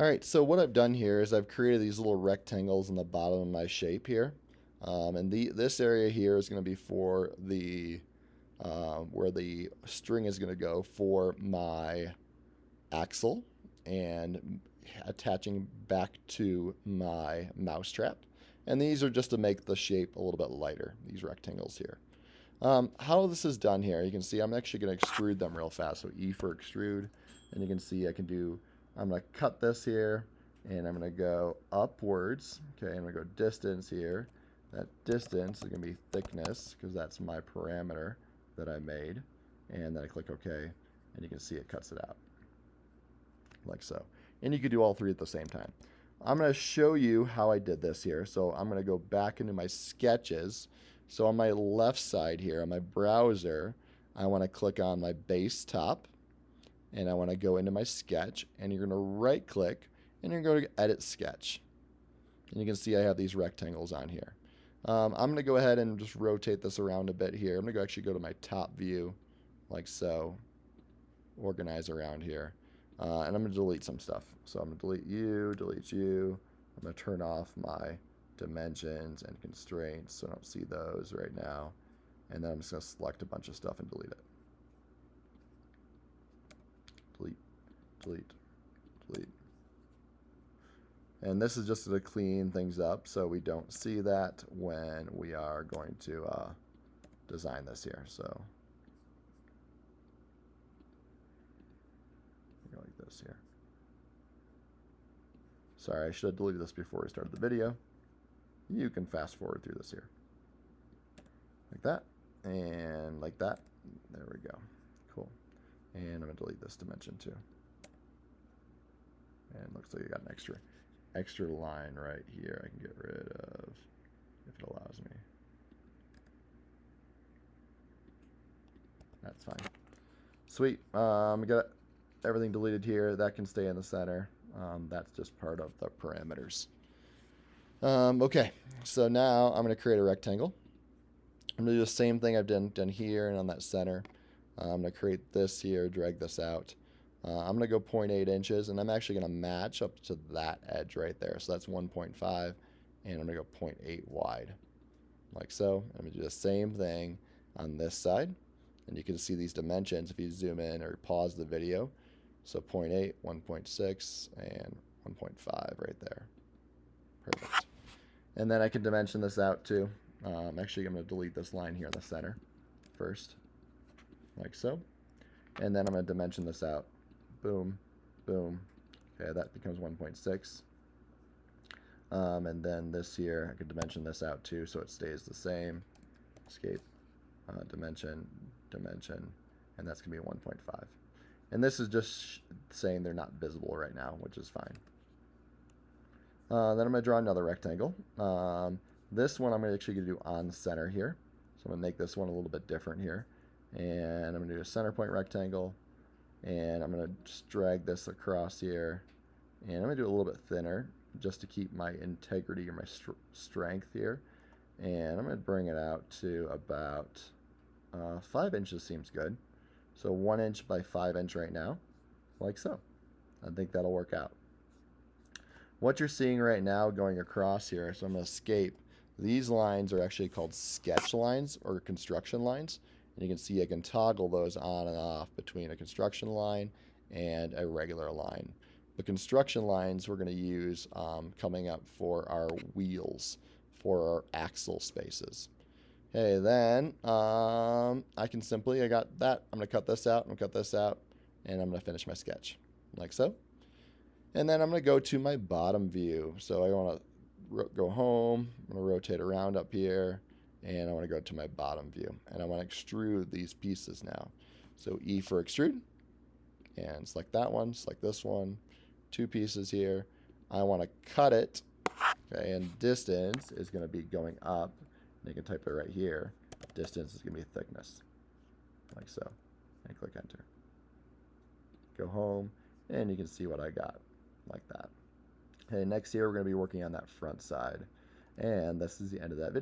All right, so what I've done here is I've created these little rectangles in the bottom of my shape here. This area here is going to be for the where the string is going to go for my axle and attaching back to my mousetrap. And these are just to make the shape a little bit lighter, these rectangles here. How this is done here, you can see I'm actually going to extrude them real fast. So E for extrude, and you can see I'm going to cut this here, and I'm going to go upwards. Okay, I'm going to go distance here. That distance is going to be thickness, because that's my parameter that I made. And then I click OK, and you can see it cuts it out, like so. And you could do all three at the same time. I'm going to show you how I did this here. So I'm going to go back into my sketches. So on my left side here, on my browser, I want to click on my base top, and I want to go into my sketch, and you're going to right click, and you're going to edit sketch. And you can see I have these rectangles on here. I'm going to go ahead and just rotate this around a bit here. I'm going to actually go to my top view, like so, organize around here. And I'm going to delete some stuff. So I'm going to delete you. I'm going to turn off my dimensions and constraints, so I don't see those right now. And then I'm just going to select a bunch of stuff and delete it. Delete. And this is just to clean things up so we don't see that when we are going to design this here. So go like this here. Sorry, I should have deleted this before we started the video. You can fast forward through this here. Like that, and like that. There we go. Cool. And I'm going to delete this dimension too. And it looks like I got an extra line right here I can get rid of if it allows me. That's fine. Sweet. We got everything deleted here. That can stay in the center. That's just part of the parameters. Okay, so now I'm going to create a rectangle. I'm going to do the same thing I've done here and on that center. I'm going to create this here, drag this out. I'm going to go 0.8 inches, and I'm actually going to match up to that edge right there. So that's 1.5, and I'm going to go 0.8 wide, like so. I'm going to do the same thing on this side, and you can see these dimensions if you zoom in or pause the video. So 0.8, 1.6, and 1.5 right there. Perfect. And then I can dimension this out too. Actually, I'm going to delete this line here in the center first, like so. And then I'm going to dimension this out. Boom, boom. Okay, that becomes 1.6. And then this here, I could dimension this out too, so it stays the same. Escape, dimension, and that's going to be 1.5. And this is just saying they're not visible right now, which is fine. Then I'm going to draw another rectangle. This one I'm actually going to do on center here. So I'm going to make this one a little bit different here. And I'm going to do a center point rectangle. And I'm going to just drag this across here. And I'm going to do it a little bit thinner just to keep my integrity or my strength here. And I'm going to bring it out to about 5 inches seems good. So 1 inch by 5 inch right now, like so. I think that'll work out. What you're seeing right now going across here, so I'm going to escape. These lines are actually called sketch lines or construction lines. And you can see I can toggle those on and off between a construction line and a regular line. The construction lines we're going to use coming up for our wheels, for our axle spaces. Okay, then I got that. I'm going to cut this out, and I'm going to finish my sketch, like so. And then I'm going to go to my bottom view. So I want to go home. I'm going to rotate around up here, and I want to go to my bottom view. And I want to extrude these pieces now. So E for extrude, and select that one, select this one, 2 pieces here. I want to cut it, okay, and distance is going to be going up. And you can type it right here. Distance is going to be thickness, like so. And click enter. Go home, and you can see what I got, like that. Okay, next here we're going to be working on that front side. And this is the end of that video.